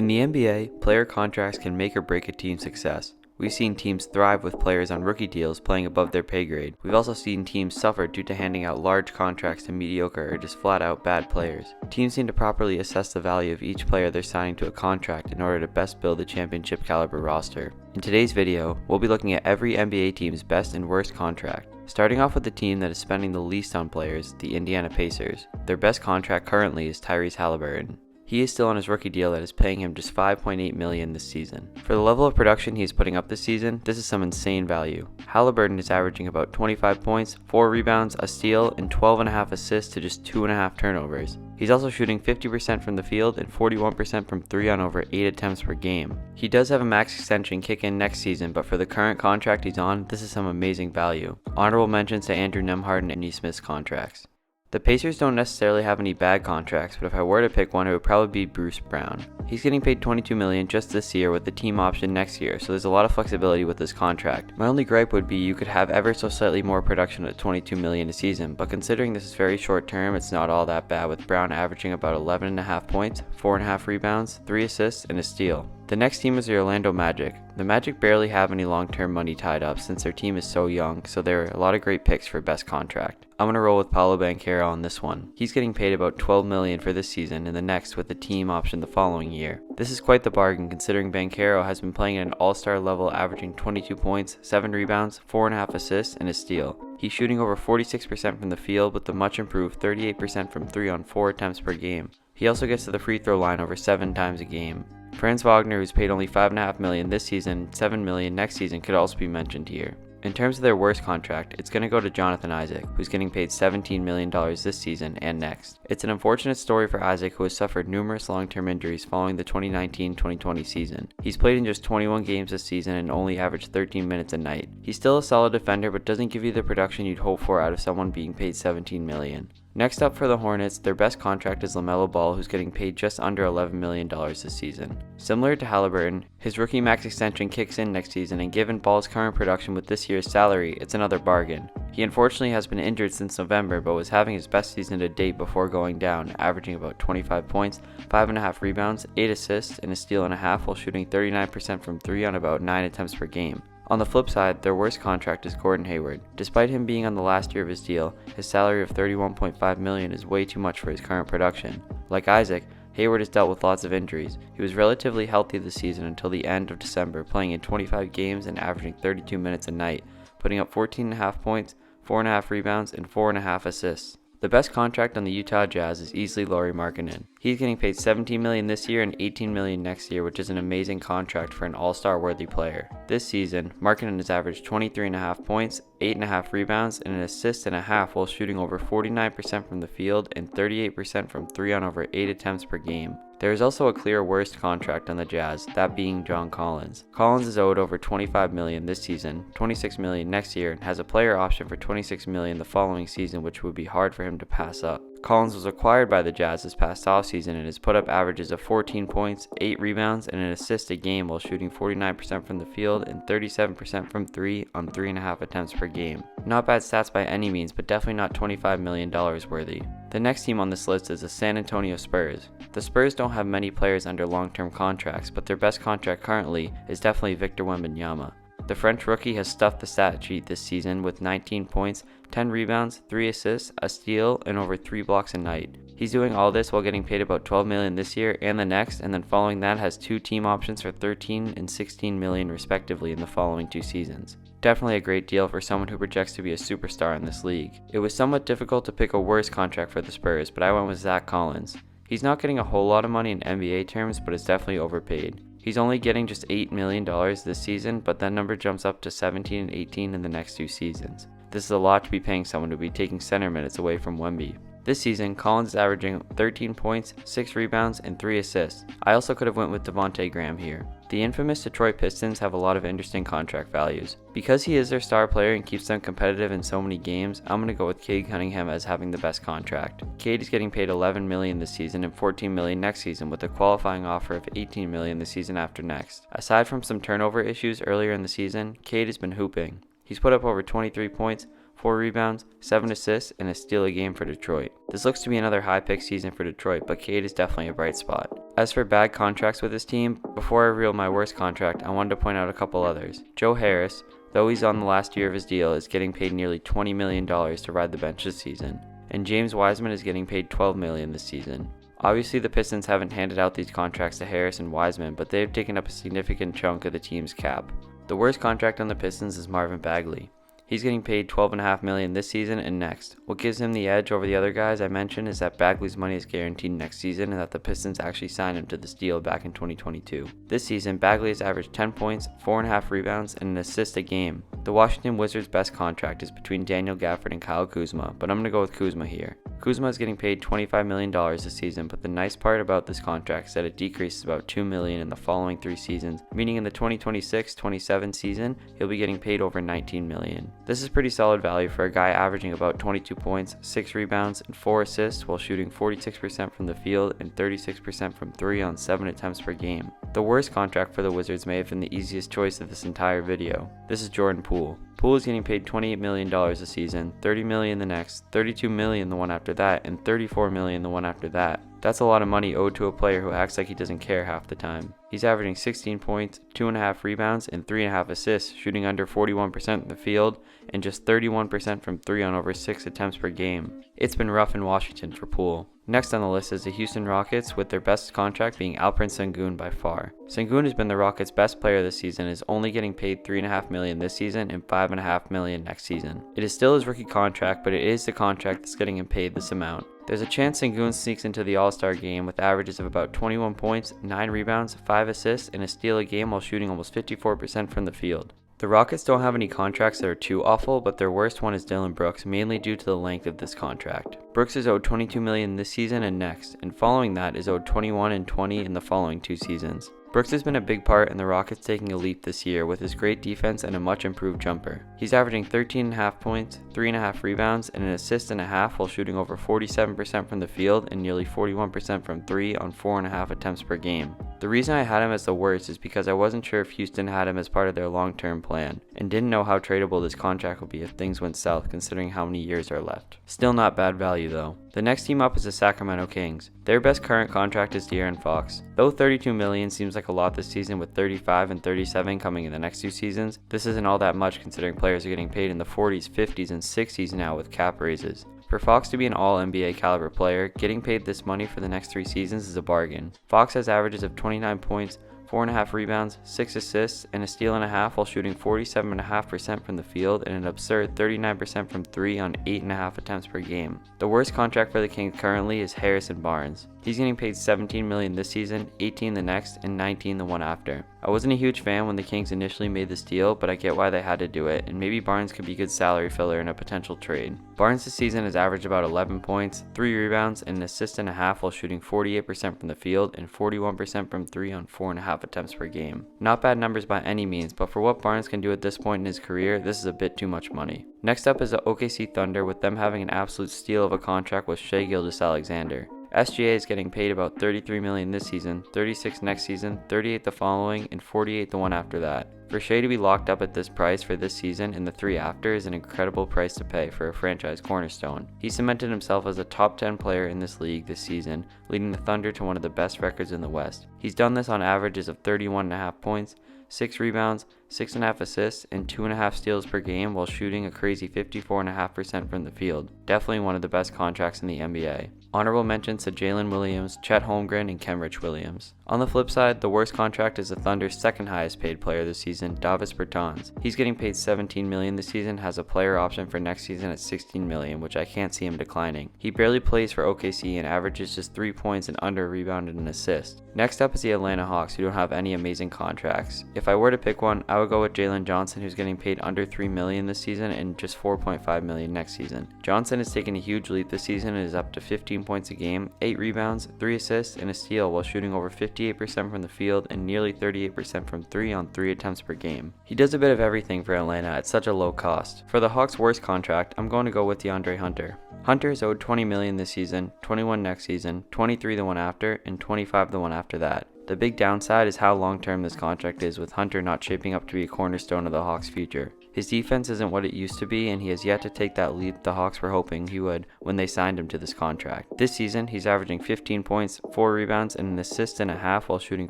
In the NBA, player contracts can make or break a team's success. We've seen teams thrive with players on rookie deals playing above their pay grade. We've also seen teams suffer due to handing out large contracts to mediocre or just flat out bad players. Teams need to properly assess the value of each player they're signing to a contract in order to best build a championship caliber roster. In today's video, we'll be looking at every NBA team's best and worst contract. Starting off with the team that is spending the least on players, the Indiana Pacers. Their best contract currently is Tyrese Halliburton. He is still on his rookie deal that is paying him just $5.8 million this season. For the level of production he is putting up this season, this is some insane value. Halliburton is averaging about 25 points, 4 rebounds, a steal, and 12.5 assists to just 2.5 turnovers. He's also shooting 50% from the field and 41% from 3 on over 8 attempts per game. He does have a max extension kick in next season, but for the current contract he's on, this is some amazing value. Honorable mentions to Andrew Nembhard and Nesmith's contracts. The Pacers don't necessarily have any bad contracts, but if I were to pick one, it would probably be Bruce Brown. He's getting paid $22 million just this year with the team option next year, so there's a lot of flexibility with this contract. My only gripe would be you could have ever so slightly more production at $22 million a season, but considering this is very short term, it's not all that bad, with Brown averaging about 11.5 points, 4.5 rebounds, 3 assists, and a steal. The next team is the Orlando Magic. The Magic barely have any long-term money tied up since their team is so young, so there are a lot of great picks for best contract. I'm going to roll with Paolo Banchero on this one. He's getting paid about $12 million for this season and the next with the team option the following year. This is quite the bargain considering Banchero has been playing at an all-star level, averaging 22 points, 7 rebounds, 4.5 assists, and a steal. He's shooting over 46% from the field with the much improved 38% from 3 on 4 attempts per game. He also gets to the free throw line over 7 times a game. Franz Wagner, who's paid only $5.5 million this season, $7 million next season, could also be mentioned here. In terms of their worst contract, it's going to go to Jonathan Isaac, who's getting paid $17 million this season and next. It's an unfortunate story for Isaac, who has suffered numerous long-term injuries following the 2019-2020 season. He's played in just 21 games this season and only averaged 13 minutes a night. He's still a solid defender, but doesn't give you the production you'd hope for out of someone being paid $17 million. Next up for the Hornets, their best contract is LaMelo Ball, who's getting paid just under $11 million this season. Similar to Halliburton, his rookie max extension kicks in next season, and given Ball's current production with this year's salary, it's another bargain. He unfortunately has been injured since November, but was having his best season to date before going down, averaging about 25 points, 5.5 rebounds, 8 assists, and a steal and a half while shooting 39% from 3 on about 9 attempts per game. On the flip side, their worst contract is Gordon Hayward. Despite him being on the last year of his deal, his salary of $31.5 million is way too much for his current production. Like Isaac, Hayward has dealt with lots of injuries. He was relatively healthy this season until the end of December, playing in 25 games and averaging 32 minutes a night, putting up 14.5 points, 4.5 rebounds, and 4.5 assists. The best contract on the Utah Jazz is easily Lauri Markkanen. He's getting paid $17 million this year and $18 million next year, which is an amazing contract for an all-star worthy player. This season, Markkanen has averaged 23.5 points, 8.5 rebounds, and an assist and a half while shooting over 49% from the field and 38% from 3 on over 8 attempts per game. There is also a clear worst contract on the Jazz, that being John Collins. Collins is owed over $25 million this season, $26 million next year, and has a player option for $26 million the following season, which would be hard for him to pass up. Collins was acquired by the Jazz this past offseason and has put up averages of 14 points, 8 rebounds, and an assist a game while shooting 49% from the field and 37% from 3 on 3.5 attempts per game. Not bad stats by any means, but definitely not $25 million worthy. The next team on this list is the San Antonio Spurs. The Spurs don't have many players under long-term contracts, but their best contract currently is definitely Victor Wembanyama. The French rookie has stuffed the stat sheet this season with 19 points, 10 rebounds, 3 assists, a steal, and over 3 blocks a night. He's doing all this while getting paid about $12 million this year and the next, and then following that has 2 team options for $13 and $16 million respectively in the following 2 seasons. Definitely a great deal for someone who projects to be a superstar in this league. It was somewhat difficult to pick a worse contract for the Spurs, but I went with Zach Collins. He's not getting a whole lot of money in NBA terms, but is definitely overpaid. He's only getting just $8 million this season, but that number jumps up to 17 and 18 in the next 2 seasons. This is a lot to be paying someone to be taking center minutes away from Wemby. This season, Collins is averaging 13 points, 6 rebounds, and 3 assists. I also could have went with Devontae Graham here. The infamous Detroit Pistons have a lot of interesting contract values. Because he is their star player and keeps them competitive in so many games, I'm going to go with Cade Cunningham as having the best contract. Cade is getting paid $11 million this season and $14 million next season, with a qualifying offer of $18 million the season after next. Aside from some turnover issues earlier in the season, Cade has been hooping. He's put up over 23 points, 4 rebounds, 7 assists, and a steal a game for Detroit. This looks to be another high-pick season for Detroit, but Cade is definitely a bright spot. As for bad contracts with this team, before I reveal my worst contract, I wanted to point out a couple others. Joe Harris, though he's on the last year of his deal, is getting paid nearly $20 million to ride the bench this season. And James Wiseman is getting paid $12 million this season. Obviously, the Pistons haven't handed out these contracts to Harris and Wiseman, but they've taken up a significant chunk of the team's cap. The worst contract on the Pistons is Marvin Bagley. He's getting paid $12.5 million this season and next. What gives him the edge over the other guys I mentioned is that Bagley's money is guaranteed next season and that the Pistons actually signed him to this deal back in 2022. This season, Bagley has averaged 10 points, 4.5 rebounds, and an assist a game. The Washington Wizards' best contract is between Daniel Gafford and Kyle Kuzma, but I'm going to go with Kuzma here. Kuzma is getting paid $25 million this season, but the nice part about this contract is that it decreases about $2 million in the following 3 seasons, meaning in the 2026-27 season, he'll be getting paid over $19 million. This is pretty solid value for a guy averaging about 22 points, 6 rebounds, and 4 assists while shooting 46% from the field and 36% from 3 on 7 attempts per game. The worst contract for the Wizards may have been the easiest choice of this entire video. This is Jordan Poole. Poole is getting paid $28 million a season, $30 million the next, $32 million the one after that, and $34 million the one after that. That's a lot of money owed to a player who acts like he doesn't care half the time. He's averaging 16 points, 2.5 rebounds, and 3.5 assists, shooting under 41% in the field, and just 31% from 3 on over 6 attempts per game. It's been rough in Washington for Poole. Next on the list is the Houston Rockets, with their best contract being Alperen Sengun by far. Sengun has been the Rockets' best player this season and is only getting paid $3.5 million this season and $5.5 million next season. It is still his rookie contract, but it is the contract that's getting him paid this amount. There's a chance Sengun sneaks into the All-Star game with averages of about 21 points, 9 rebounds, 5 assists, and a steal a game while shooting almost 54% from the field. The Rockets don't have any contracts that are too awful, but their worst one is Dillon Brooks, mainly due to the length of this contract. Brooks is owed $22 million this season and next, and following that is owed $21 and $20 in the following 2 seasons. Brooks has been a big part in the Rockets taking a leap this year with his great defense and a much improved jumper. He's averaging 13.5 points, 3.5 rebounds, and an assist and a half while shooting over 47% from the field and nearly 41% from 3 on 4.5 attempts per game. The reason I had him as the worst is because I wasn't sure if Houston had him as part of their long-term plan, and didn't know how tradable this contract would be if things went south considering how many years are left. Still not bad value though. The next team up is the Sacramento Kings. Their best current contract is De'Aaron Fox. Though $32 million seems like a lot this season with 35 and 37 coming in the next 2 seasons, this isn't all that much considering players are getting paid in the 40s, 50s, and 60s now with cap raises. For Fox to be an all-NBA caliber player, getting paid this money for the next 3 seasons is a bargain. Fox has averages of 29 points, 4.5 rebounds, 6 assists, and a steal and a half while shooting 47.5% from the field and an absurd 39% from 3 on 8.5 attempts per game. The worst contract for the Kings currently is Harrison Barnes. He's getting paid $17 million this season, $18 the next, and $19 the one after. I wasn't a huge fan when the Kings initially made this deal, but I get why they had to do it, and maybe Barnes could be a good salary filler in a potential trade. Barnes this season has averaged about 11 points, 3 rebounds, and an assist and a half while shooting 48% from the field and 41% from 3 on 4.5 attempts per game. Not bad numbers by any means, but for what Barnes can do at this point in his career, this is a bit too much money. Next up is the OKC Thunder, with them having an absolute steal of a contract with Shai Gilgeous-Alexander. SGA is getting paid about $33 million this season, $36 next season, $38 the following, and $48 the one after that. For Shai to be locked up at this price for this season and the 3 after is an incredible price to pay for a franchise cornerstone. He cemented himself as a top 10 player in this league this season, leading the Thunder to one of the best records in the West. He's done this on averages of 31.5 points, 6 rebounds, 6.5 assists, and 2.5 steals per game while shooting a crazy 54.5% from the field. Definitely one of the best contracts in the NBA. Honorable mentions to Jalen Williams, Chet Holmgren, and Kenrich Williams. On the flip side, the worst contract is the Thunder's second highest paid player this season, Davis Bertans. He's getting paid $17 million this season, has a player option for next season at $16 million, which I can't see him declining. He barely plays for OKC and averages just 3 points and under a rebound and an assist. Next up is the Atlanta Hawks, who don't have any amazing contracts. If I were to pick one, I would go with Jalen Johnson, who's getting paid under $3 million this season and just $4.5 million next season. Johnson has taken a huge leap this season and is up to 15 points a game, 8 rebounds, 3 assists, and a steal while shooting over 58% from the field and nearly 38% from 3 on 3 attempts per game. He does a bit of everything for Atlanta at such a low cost. For the Hawks' worst contract, I'm going to go with DeAndre Hunter. Hunter is owed $20 million this season, $21 next season, $23 the one after, and $25 the one after that. The big downside is how long-term this contract is, with Hunter not shaping up to be a cornerstone of the Hawks' future. His defense isn't what it used to be, and he has yet to take that leap the Hawks were hoping he would when they signed him to this contract. This season, he's averaging 15 points, 4 rebounds, and an assist and a half while shooting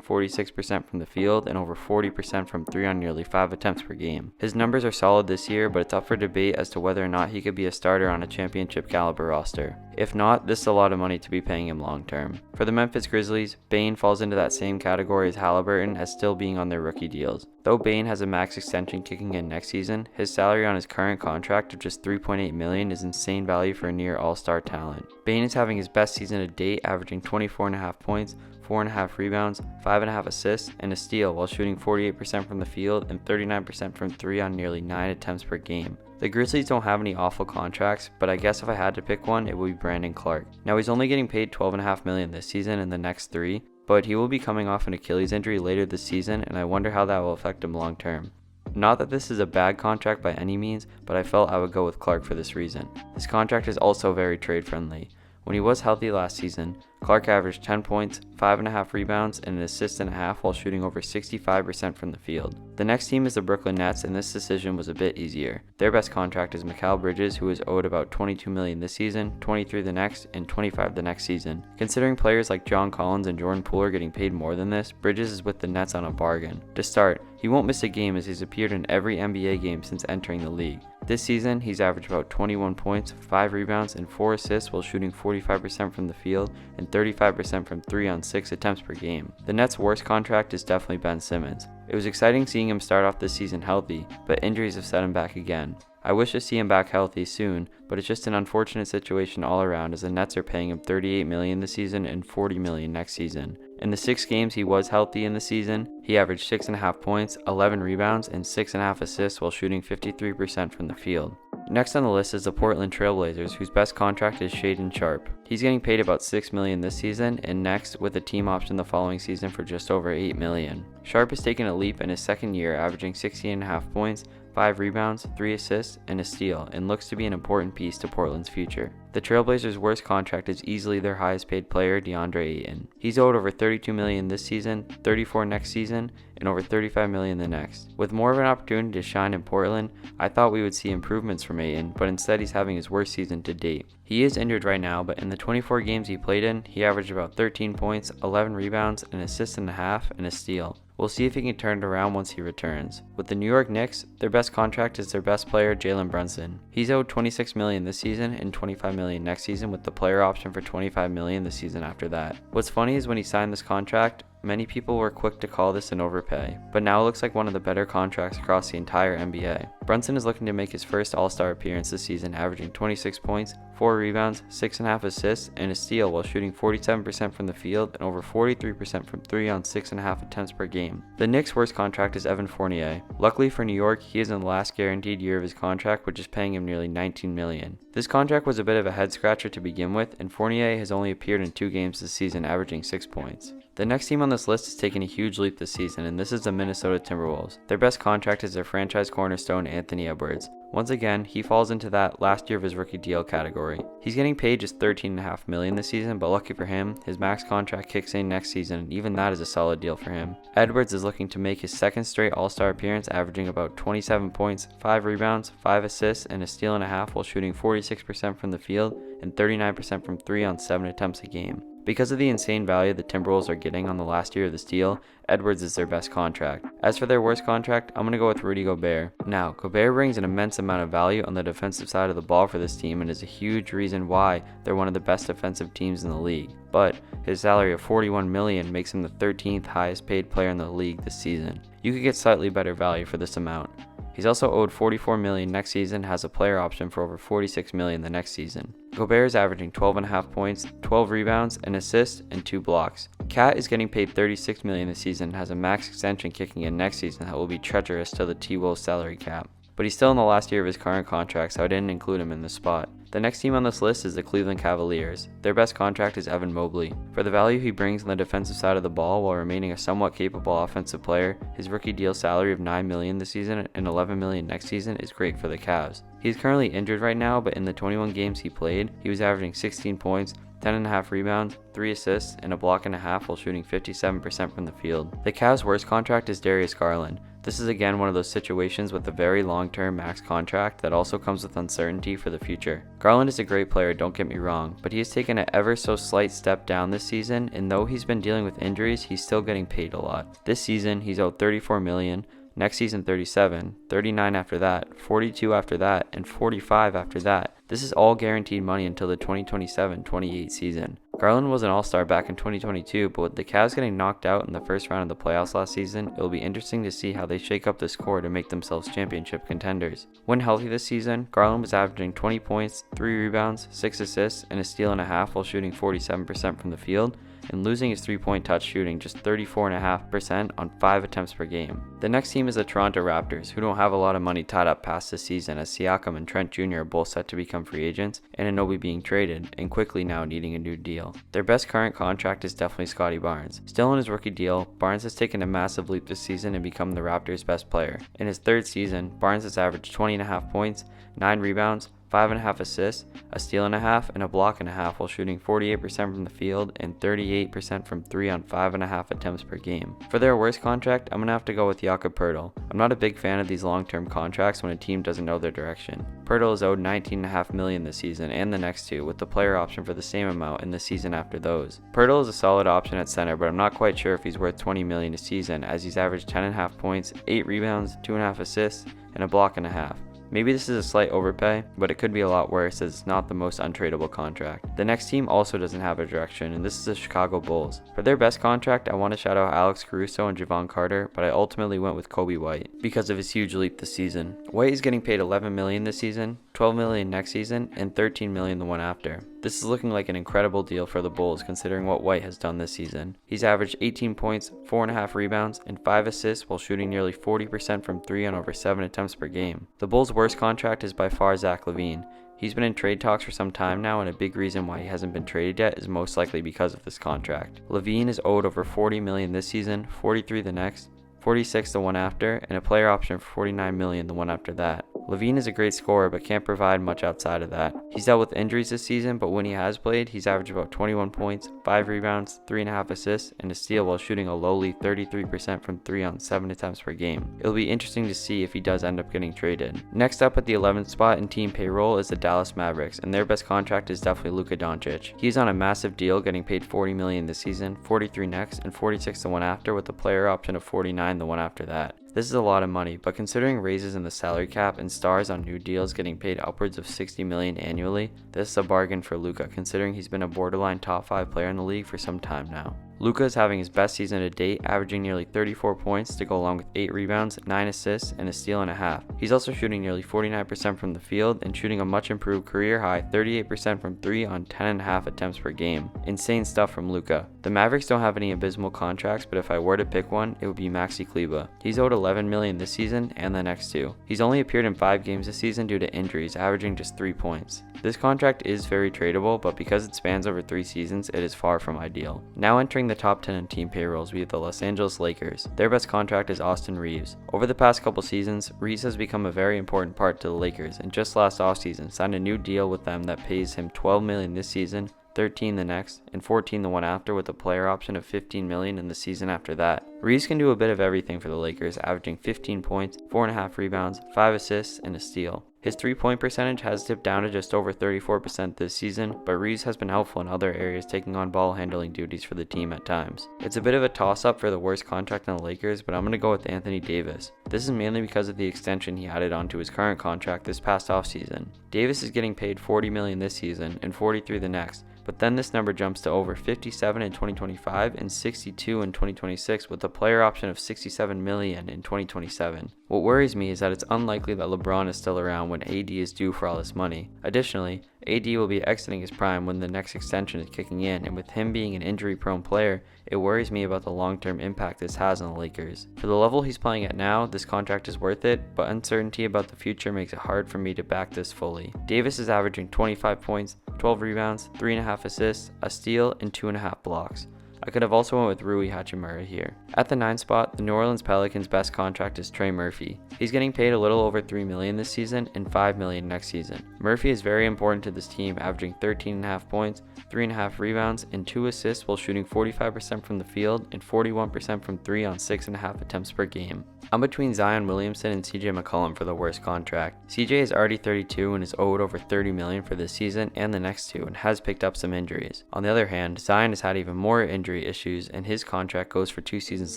46% from the field and over 40% from 3 on nearly 5 attempts per game. His numbers are solid this year, but it's up for debate as to whether or not he could be a starter on a championship caliber roster. If not, this is a lot of money to be paying him long term. For the Memphis Grizzlies, Bane falls into that same category as Halliburton as still being on their rookie deals. Though Bane has a max extension kicking in next season, his salary on his current contract of just $3.8 million is insane value for a near all-star talent. Bane is having his best season to date, averaging 24.5 points, 4.5 rebounds, 5.5 assists, and a steal while shooting 48% from the field and 39% from 3 on nearly 9 attempts per game. The Grizzlies don't have any awful contracts, but I guess if I had to pick one, it would be Brandon Clark. Now he's only getting paid $12.5 million this season and the next 3, but he will be coming off an Achilles injury later this season, and I wonder how that will affect him long term. Not that this is a bad contract by any means, but I felt I would go with Clark for this reason. This contract is also very trade friendly. When he was healthy last season, Clark averaged 10 points, 5.5 rebounds, and an assist and a half while shooting over 65% from the field. The next team is the Brooklyn Nets, and this decision was a bit easier. Their best contract is Mikal Bridges, who is owed about $22 million this season, $23 the next, and $25 the next season. Considering players like John Collins and Jordan Poole are getting paid more than this, Bridges is with the Nets on a bargain. To start, he won't miss a game as he's appeared in every NBA game since entering the league. This season, he's averaged about 21 points, 5 rebounds, and 4 assists while shooting 45% from the field and 35% from 3 on 6 attempts per game. The Nets' worst contract is definitely Ben Simmons. It was exciting seeing him start off this season healthy, but injuries have set him back again. I wish to see him back healthy soon, but it's just an unfortunate situation all around as the Nets are paying him $38 million this season and $40 million next season. In the 6 games he was healthy in the season, he averaged 6.5 points, 11 rebounds, and 6.5 assists while shooting 53% from the field. Next on the list is the Portland Trailblazers, whose best contract is Shaedon Sharpe. He's getting paid about $6 million this season, and next with a team option the following season for just over $8 million. Sharpe has taken a leap in his second year, averaging 16.5 points, 5 rebounds, 3 assists, and a steal, and looks to be an important piece to Portland's future. The Trailblazers' worst contract is easily their highest paid player, DeAndre Ayton. He's owed over $32 million this season, $34 next season, and over $35 million the next. With more of an opportunity to shine in Portland, I thought we would see improvements from Ayton, but instead he's having his worst season to date. He is injured right now, but in the 24 games he played in, he averaged about 13 points, 11 rebounds, an assist and a half, and a steal. We'll see if he can turn it around once he returns. With the New York Knicks, their best contract is their best player, Jalen Brunson. He's owed $26 million this season and $25 million next season, with the player option for $25 million the season after that. What's funny is when he signed this contract, many people were quick to call this an overpay, but now it looks like one of the better contracts across the entire NBA. Brunson is looking to make his first All-Star appearance this season, averaging 26 points, 4 rebounds, 6.5 assists, and a steal while shooting 47% from the field and over 43% from 3 on 6.5 attempts per game. The Knicks' worst contract is Evan Fournier. Luckily for New York, he is in the last guaranteed year of his contract, which is paying him nearly $19 million. This contract was a bit of a head-scratcher to begin with, and Fournier has only appeared in 2 games this season, averaging 6 points. The next team on this list has taken a huge leap this season, and this is the Minnesota Timberwolves. Their best contract is their franchise cornerstone, Anthony Edwards. Once again, he falls into that last year of his rookie deal category. He's getting paid just $13.5 million this season, but lucky for him, his max contract kicks in next season, and even that is a solid deal for him. Edwards is looking to make his second straight All-Star appearance, averaging about 27 points, 5 rebounds, 5 assists, and a steal and a half while shooting 46% from the field and 39% from 3 on 7 attempts a game. Because of the insane value the Timberwolves are getting on the last year of this deal, Edwards is their best contract. As for their worst contract, I'm going to go with Rudy Gobert. Now, Gobert brings an immense amount of value on the defensive side of the ball for this team and is a huge reason why they're one of the best defensive teams in the league. But his salary of $41 million makes him the 13th highest paid player in the league this season. You could get slightly better value for this amount. He's also owed $44 million next season, has a player option for over $46 million the next season. Gobert is averaging 12.5 points, 12 rebounds, an assist, and 2 blocks. Cat is getting paid $36 million this season and has a max extension kicking in next season that will be treacherous to the T-Wolves salary cap. But he's still in the last year of his current contract, so I didn't include him in this spot. The next team on this list is the Cleveland Cavaliers. Their best contract is Evan Mobley. For the value he brings on the defensive side of the ball while remaining a somewhat capable offensive player, his rookie deal salary of $9 million this season and $11 million next season is great for the Cavs. He's currently injured right now, but in the 21 games he played, he was averaging 16 points, 10.5 rebounds, 3 assists, and a block and a half while shooting 57% from the field. The Cavs' worst contract is Darius Garland. This is again one of those situations with a very long-term max contract that also comes with uncertainty for the future. Garland is a great player, don't get me wrong, but he has taken an ever so slight step down this season, and though he's been dealing with injuries, he's still getting paid a lot. This season, he's owed $34 million. Next season 37, 39 after that, 42 after that, and 45 after that. This is all guaranteed money until the 2027-28 season. Garland was an all-star back in 2022, but with the Cavs getting knocked out in the first round of the playoffs last season, it will be interesting to see how they shake up this core to make themselves championship contenders. When healthy this season, Garland was averaging 20 points, 3 rebounds, 6 assists, and a steal and a half while shooting 47% from the field, and losing his three-point touch shooting just 34.5% on 5 attempts per game. The next team is the Toronto Raptors, who don't have a lot of money tied up past this season, as Siakam and Trent Jr. are both set to become free agents, and Anunoby being traded, and quickly now needing a new deal. Their best current contract is definitely Scotty Barnes. Still in his rookie deal, Barnes has taken a massive leap this season and become the Raptors' best player. In his third season, Barnes has averaged 20.5 points, 9 rebounds, 5.5 assists, a steal and a half, and a block and a half while shooting 48% from the field and 38% from 3 on 5.5 attempts per game. For their worst contract, I'm going to have to go with Jakob Poeltl. I'm not a big fan of these long-term contracts when a team doesn't know their direction. Poeltl is owed $19.5 million this season and the next two, with the player option for the same amount in the season after those. Poeltl is a solid option at center, but I'm not quite sure if he's worth $20 million a season, as he's averaged 10.5 points, 8 rebounds, 2.5 assists, and a block and a half. Maybe this is a slight overpay, but it could be a lot worse as it's not the most untradeable contract. The next team also doesn't have a direction, and this is the Chicago Bulls. For their best contract, I want to shout out Alex Caruso and Javon Carter, but I ultimately went with Kobe White because of his huge leap this season. White is getting paid $11 million this season, $12 million next season, and $13 million the one after. This is looking like an incredible deal for the Bulls considering what White has done this season. He's averaged 18 points, 4.5 rebounds, and 5 assists while shooting nearly 40% from 3 on over 7 attempts per game. The Bulls' worst contract is by far Zach LaVine. He's been in trade talks for some time now, and a big reason why he hasn't been traded yet is most likely because of this contract. LaVine is owed over $40 million this season, $43 the next, $46 the one after, and a player option for $49 million the one after that. LaVine is a great scorer but can't provide much outside of that. He's dealt with injuries this season, but when he has played, he's averaged about 21 points, 5 rebounds, 3.5 assists, and a steal while shooting a lowly 33% from 3 on 7 attempts per game. It'll be interesting to see if he does end up getting traded. Next up at the 11th spot in team payroll is the Dallas Mavericks, and their best contract is definitely Luka Doncic. He's on a massive deal, getting paid $40 million this season, $43 next, and $46 the one after, with a player option of $49 the one after that. This is a lot of money, but considering raises in the salary cap and stars on new deals getting paid upwards of $60 million annually, this is a bargain for Luka considering he's been a borderline top 5 player in the league for some time now. Luka is having his best season to date, averaging nearly 34 points to go along with 8 rebounds, 9 assists, and a steal and a half. He's also shooting nearly 49% from the field and shooting a much improved career high 38% from 3 on 10.5 attempts per game. Insane stuff from Luka. The Mavericks don't have any abysmal contracts, but if I were to pick one, it would be Maxi Kleber. He's owed $11 million this season and the next two. He's only appeared in 5 games this season due to injuries, averaging just 3 points. This contract is very tradable, but because it spans over 3 seasons, it is far from ideal. Now entering the top 10 in team payrolls, we have the Los Angeles Lakers. Their best contract is Austin Reeves. Over the past couple seasons, Reeves has become a very important part to the Lakers, and just last offseason signed a new deal with them that pays him $12 million this season, $13 the next, and $14 the one after, with a player option of $15 million in the season after that. Reeves can do a bit of everything for the Lakers, averaging 15 points, 4.5 rebounds, 5 assists, and a steal. His 3-point percentage has dipped down to just over 34% this season, but Reeves has been helpful in other areas, taking on ball handling duties for the team at times. It's a bit of a toss-up for the worst contract on the Lakers, but I'm going to go with Anthony Davis. This is mainly because of the extension he added onto his current contract this past offseason. Davis is getting paid $40 million this season and $43 the next, but then this number jumps to over $57 in 2025 and $62 in 2026, with a player option of $67 million in 2027. What worries me is that it's unlikely that LeBron is still around when AD is due for all this money. Additionally, AD will be exiting his prime when the next extension is kicking in, and with him being an injury-prone player, it worries me about the long-term impact this has on the Lakers. For the level he's playing at now, this contract is worth it, but uncertainty about the future makes it hard for me to back this fully. Davis is averaging 25 points, 12 rebounds, 3.5 assists, a steal, and 2.5 blocks. I could have also went with Rui Hachimura here. At the 9 spot, the New Orleans Pelicans' best contract is Trey Murphy. He's getting paid a little over $3 million this season and $5 million next season. Murphy is very important to this team, averaging 13.5 points, 3.5 rebounds, and 2 assists while shooting 45% from the field and 41% from 3 on 6.5 attempts per game. I'm between Zion Williamson and CJ McCollum for the worst contract. CJ is already 32 and is owed over $30 million for this season and the next 2 and has picked up some injuries. On the other hand, Zion has had even more injury issues and his contract goes for 2 seasons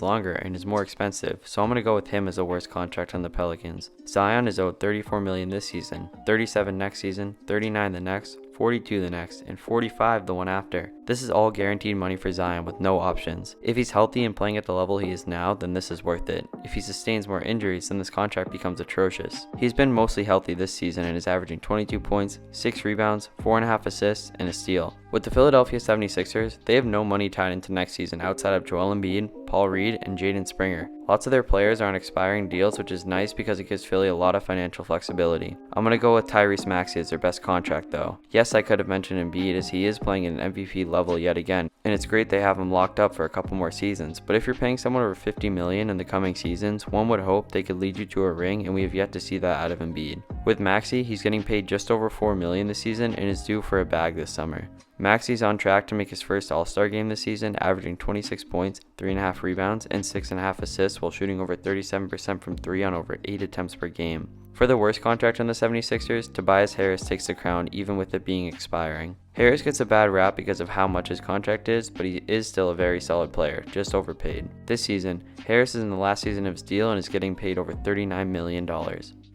longer and is more expensive, so I'm going to go with him as the worst contract on the Pelicans. Zion is owed $34 million this season, $37 next season, $39 the next, $42 the next, and $45 the one after. This is all guaranteed money for Zion with no options. If he's healthy and playing at the level he is now, then this is worth it. If he sustains more injuries, then this contract becomes atrocious. He's been mostly healthy this season and is averaging 22 points, 6 rebounds, 4.5 assists, and a steal. With the Philadelphia 76ers, they have no money tied into next season outside of Joel Embiid, Paul Reed, and Jaden Springer. Lots of their players are on expiring deals, which is nice because it gives Philly a lot of financial flexibility. I'm going to go with Tyrese Maxey as their best contract though. Yes, I could have mentioned Embiid as he is playing at an MVP level yet again, and it's great they have him locked up for a couple more seasons, but if you're paying someone over $50 million in the coming seasons, one would hope they could lead you to a ring, and we have yet to see that out of Embiid. With Maxey, he's getting paid just over $4 million this season and is due for a bag this summer. Maxey's on track to make his first All-Star game this season, averaging 26 points, 3.5 rebounds, and 6.5 assists while shooting over 37% from 3 on over 8 attempts per game. For the worst contract on the 76ers, Tobias Harris takes the crown even with it being expiring. Harris gets a bad rap because of how much his contract is, but he is still a very solid player, just overpaid. This season, Harris is in the last season of his deal and is getting paid over $39 million.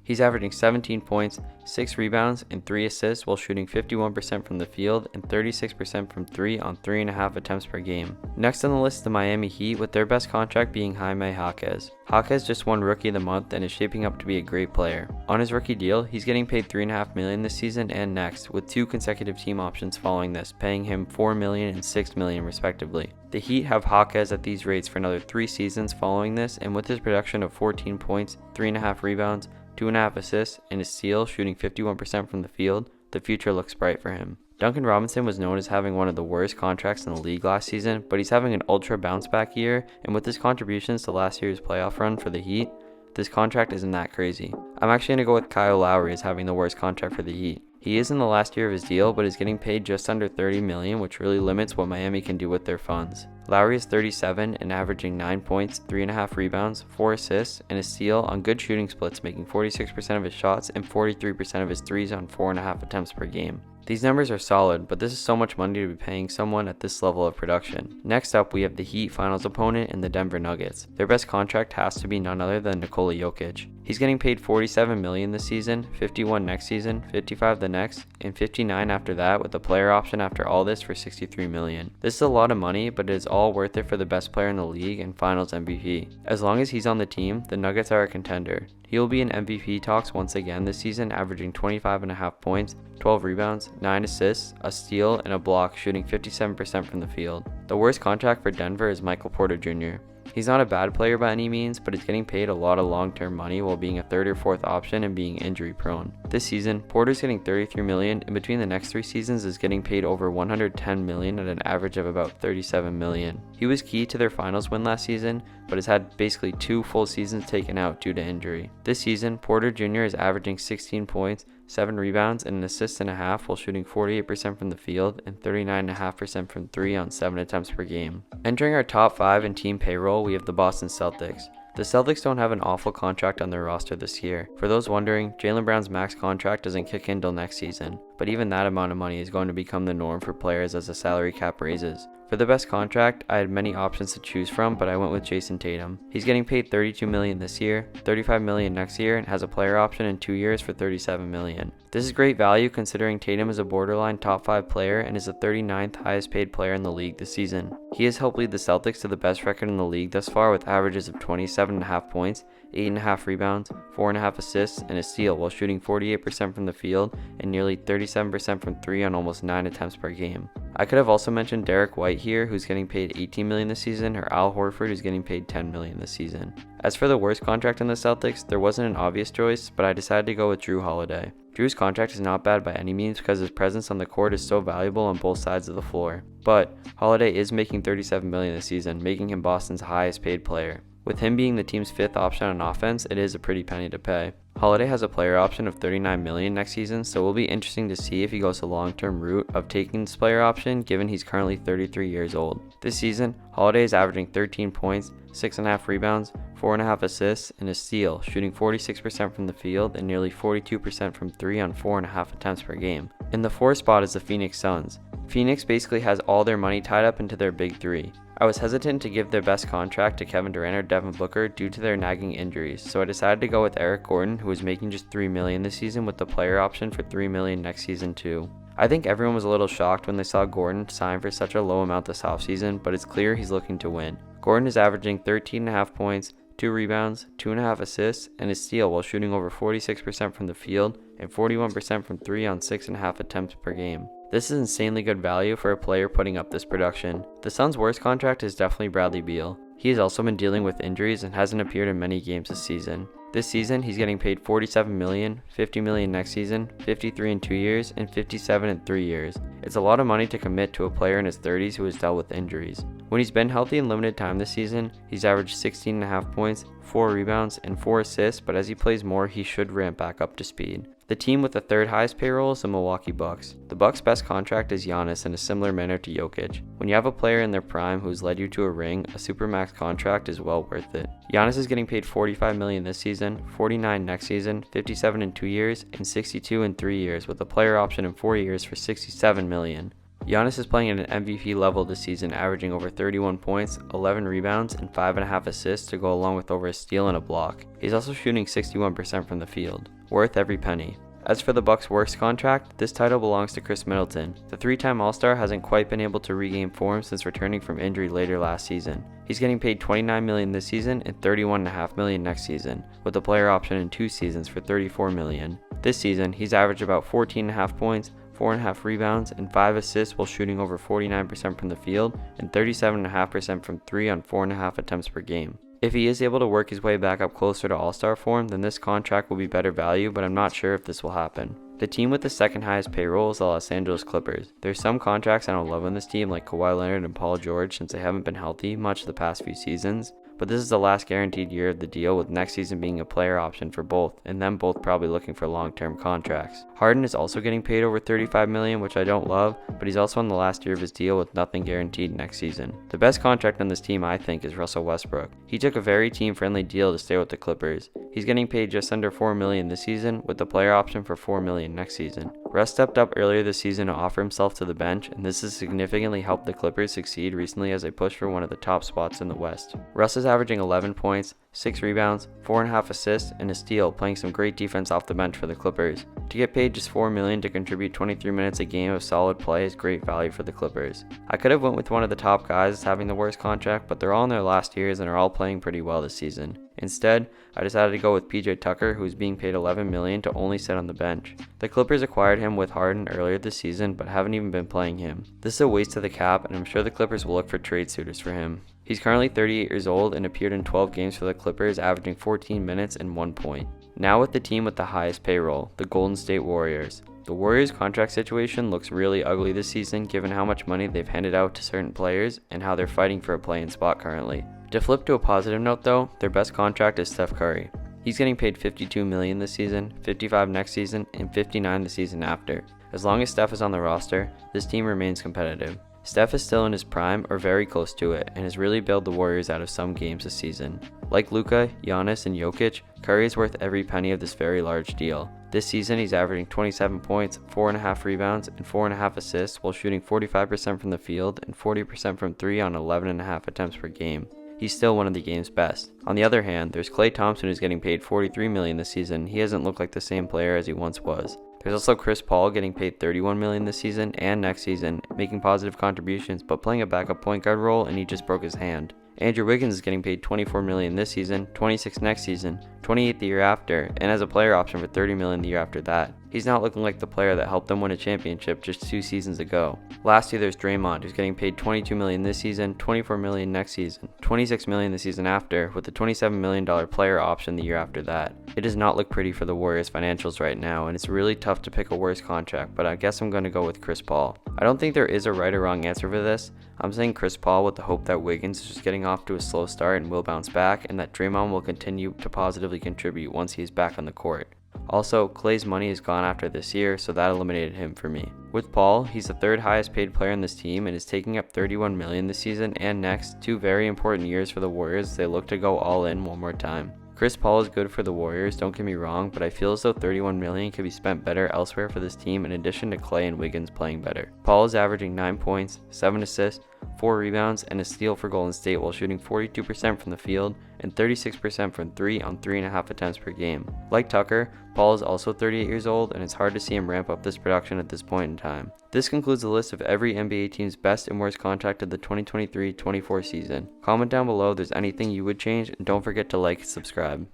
He's averaging 17 points, 6 rebounds, and 3 assists while shooting 51% from the field and 36% from 3 on 3.5 attempts per game. Next on the list is the Miami Heat, with their best contract being Jaime Jaquez. Jaquez just won Rookie of the Month and is shaping up to be a great player. On his rookie deal, he's getting paid $3.5 million this season and next, with 2 consecutive team options following this, paying him $4 million and $6 million respectively. The Heat have Jaquez at these rates for another 3 seasons following this, and with his production of 14 points, 3.5 rebounds, 2.5 assists, and a steal, shooting 51% from the field, the future looks bright for him. Duncan Robinson was known as having one of the worst contracts in the league last season, but he's having an ultra bounce back year, and with his contributions to last year's playoff run for the Heat, this contract isn't that crazy. I'm actually going to go with Kyle Lowry as having the worst contract for the Heat. He is in the last year of his deal, but is getting paid just under $30 million, which really limits what Miami can do with their funds. Lowry is 37 and averaging 9 points, 3.5 rebounds, 4 assists, and a steal on good shooting splits, making 46% of his shots and 43% of his threes on 4.5 attempts per game. These numbers are solid, but this is so much money to be paying someone at this level of production. Next up, we have the Heat finals opponent in the Denver Nuggets. Their best contract has to be none other than Nikola Jokic. He's getting paid $47 million this season, $51 next season, $55 the next, and $59 after that, with a player option after all this for $63 million. This is a lot of money, but it is all worth it for the best player in the league and finals MVP. As long as he's on the team, the Nuggets are a contender. He will be in MVP talks once again this season, averaging 25.5 points, 12 rebounds, 9 assists, a steal, and a block, shooting 57% from the field. The worst contract for Denver is Michael Porter Jr. He's not a bad player by any means, but he's getting paid a lot of long-term money while being a 3rd or 4th option and being injury prone. This season, Porter's getting $33 million, and between the next 3 seasons is getting paid over $110 million at an average of about $37 million. He was key to their finals win last season, but has had basically 2 full seasons taken out due to injury. This season, Porter Jr. is averaging 16 points, 7 rebounds, and an assist and a half while shooting 48% from the field and 39.5% from 3 on 7 attempts per game. Entering our top 5 in team payroll, we have the Boston Celtics. The Celtics don't have an awful contract on their roster this year. For those wondering, Jaylen Brown's max contract doesn't kick in till next season, but even that amount of money is going to become the norm for players as the salary cap raises. For the best contract, I had many options to choose from, but I went with Jason Tatum. He's getting paid $32 million this year, $35 million next year, and has a player option in 2 years for $37 million. This is great value considering Tatum is a borderline top 5 player and is the 39th highest paid player in the league this season. He has helped lead the Celtics to the best record in the league thus far with averages of 27.5 points, 8.5 rebounds, 4.5 assists, and a steal while shooting 48% from the field and nearly 37% from 3 on almost 9 attempts per game. I could have also mentioned Derek White White here, who's getting paid $18 million this season, or Al Horford, who's getting paid $10 million this season. As for the worst contract in the Celtics, there wasn't an obvious choice, but I decided to go with Jrue Holiday. Jrue's contract is not bad by any means because his presence on the court is so valuable on both sides of the floor. But Holiday is making $37 million this season, making him Boston's highest paid player. With him being the team's 5th option on offense, it is a pretty penny to pay. Holiday has a player option of $39 million next season, so it will be interesting to see if he goes the long-term route of taking this player option, given he's currently 33 years old. This season, Holiday is averaging 13 points, 6.5 rebounds, 4.5 assists, and a steal, shooting 46% from the field and nearly 42% from 3 on 4.5 attempts per game. In the 4th spot is the Phoenix Suns. Phoenix basically has all their money tied up into their big three. I was hesitant to give their best contract to Kevin Durant or Devin Booker due to their nagging injuries, so I decided to go with Eric Gordon, who is making just $3 million this season with the player option for $3 million next season too. I think everyone was a little shocked when they saw Gordon sign for such a low amount this offseason, but it's clear he's looking to win. Gordon is averaging 13.5 points, 2 rebounds, 2.5 assists, and a steal while shooting over 46% from the field and 41% from 3 on 6.5 attempts per game. This is insanely good value for a player putting up this production. The Suns' worst contract is definitely Bradley Beal. He has also been dealing with injuries and hasn't appeared in many games this season. This season, he's getting paid $47 million, $50 million next season, $53 in 2 years, and $57 in 3 years. It's a lot of money to commit to a player in his 30s who has dealt with injuries. When he's been healthy in limited time this season, he's averaged 16.5 points, 4 rebounds, and 4 assists, but as he plays more, he should ramp back up to speed. The team with the 3rd highest payroll is the Milwaukee Bucks. The Bucks' best contract is Giannis in a similar manner to Jokic. When you have a player in their prime who's led you to a ring, a supermax contract is well worth it. Giannis is getting paid $45 million this season, $49 next season, $57 in 2 years, and $62 in 3 years, with a player option in 4 years for $67 million. Giannis is playing at an MVP level this season, averaging over 31 points, 11 rebounds, and 5.5 assists to go along with over a steal and a block. He's also shooting 61% from the field. Worth every penny. As for the Bucks' worst contract, this title belongs to Chris Middleton. The 3-time All-Star hasn't quite been able to regain form since returning from injury later last season. He's getting paid $29 million this season and $31.5 million next season, with a player option in 2 seasons for $34 million. This season, he's averaged about 14.5 points, 4.5 rebounds, and 5 assists while shooting over 49% from the field and 37.5% from 3 on 4.5 attempts per game. If he is able to work his way back up closer to All-Star form, then this contract will be better value, but I'm not sure if this will happen. The team with the 2nd highest payroll is the Los Angeles Clippers. There's some contracts I don't love on this team, like Kawhi Leonard and Paul George, since they haven't been healthy much the past few seasons. But this is the last guaranteed year of the deal, with next season being a player option for both, and them both probably looking for long-term contracts. Harden is also getting paid over $35 million, which I don't love, but he's also in the last year of his deal with nothing guaranteed next season. The best contract on this team, I think, is Russell Westbrook. He took a very team-friendly deal to stay with the Clippers. He's getting paid just under $4 million this season, with the player option for $4 million next season. Russ stepped up earlier this season to offer himself to the bench, and this has significantly helped the Clippers succeed recently as they push for one of the top spots in the West. Russ is averaging 11 points, 6 rebounds, 4.5 assists, and a steal, playing some great defense off the bench for the Clippers. To get paid just $4 million to contribute 23 minutes a game of solid play is great value for the Clippers. I could have went with one of the top guys having the worst contract, but they're all in their last years and are all playing pretty well this season. Instead, I decided to go with PJ Tucker, who is being paid $11 million to only sit on the bench. The Clippers acquired him with Harden earlier this season, but haven't even been playing him. This is a waste of the cap, and I'm sure the Clippers will look for trade suitors for him. He's currently 38 years old and appeared in 12 games for the Clippers, averaging 14 minutes and 1 point. Now with the team with the highest payroll, the Golden State Warriors. The Warriors' contract situation looks really ugly this season given how much money they've handed out to certain players and how they're fighting for a play-in spot currently. To flip to a positive note though, their best contract is Steph Curry. He's getting paid $52 million this season, $55 next season, and $59 the season after. As long as Steph is on the roster, this team remains competitive. Steph is still in his prime or very close to it and has really bailed the Warriors out of some games this season. Like Luka, Giannis, and Jokic, Curry is worth every penny of this very large deal. This season he's averaging 27 points, 4.5 rebounds, and 4.5 assists while shooting 45% from the field and 40% from 3 on 11.5 attempts per game. He's still one of the game's best. On the other hand, there's Klay Thompson who's getting paid $43 million this season. He hasn't looked like the same player as he once was. There's also Chris Paul getting paid $31 million this season and next season, making positive contributions but playing a backup point guard role, and he just broke his hand. Andrew Wiggins is getting paid $24 million this season, $26 next season, $28 the year after, and has a player option for $30 million the year after that. He's not looking like the player that helped them win a championship just 2 seasons ago. Lastly, there's Draymond, who's getting paid $22 million this season, $24 million next season, $26 million the season after, with a $27 million player option the year after that. It does not look pretty for the Warriors' financials right now, and it's really tough to pick a worse contract, but I guess I'm going to go with Chris Paul. I don't think there is a right or wrong answer for this. I'm saying Chris Paul with the hope that Wiggins is just getting off to a slow start and will bounce back, and that Draymond will continue to positively contribute once he is back on the court. Also, Klay's money is gone after this year, so that eliminated him for me. With Paul, he's the 3rd highest paid player in this team and is taking up $31 million this season and next, 2 very important years for the Warriors as they look to go all in one more time. Chris Paul is good for the Warriors, don't get me wrong, but I feel as though $31 million could be spent better elsewhere for this team in addition to Klay and Wiggins playing better. Paul is averaging 9 points, 7 assists, 4 rebounds, and a steal for Golden State while shooting 42% from the field and 36% from 3 on 3.5 attempts per game. Like Tucker, Paul is also 38 years old, and it's hard to see him ramp up this production at this point in time. This concludes the list of every NBA team's best and worst contract of the 2023-24 season. Comment down below if there's anything you would change, and don't forget to like and subscribe.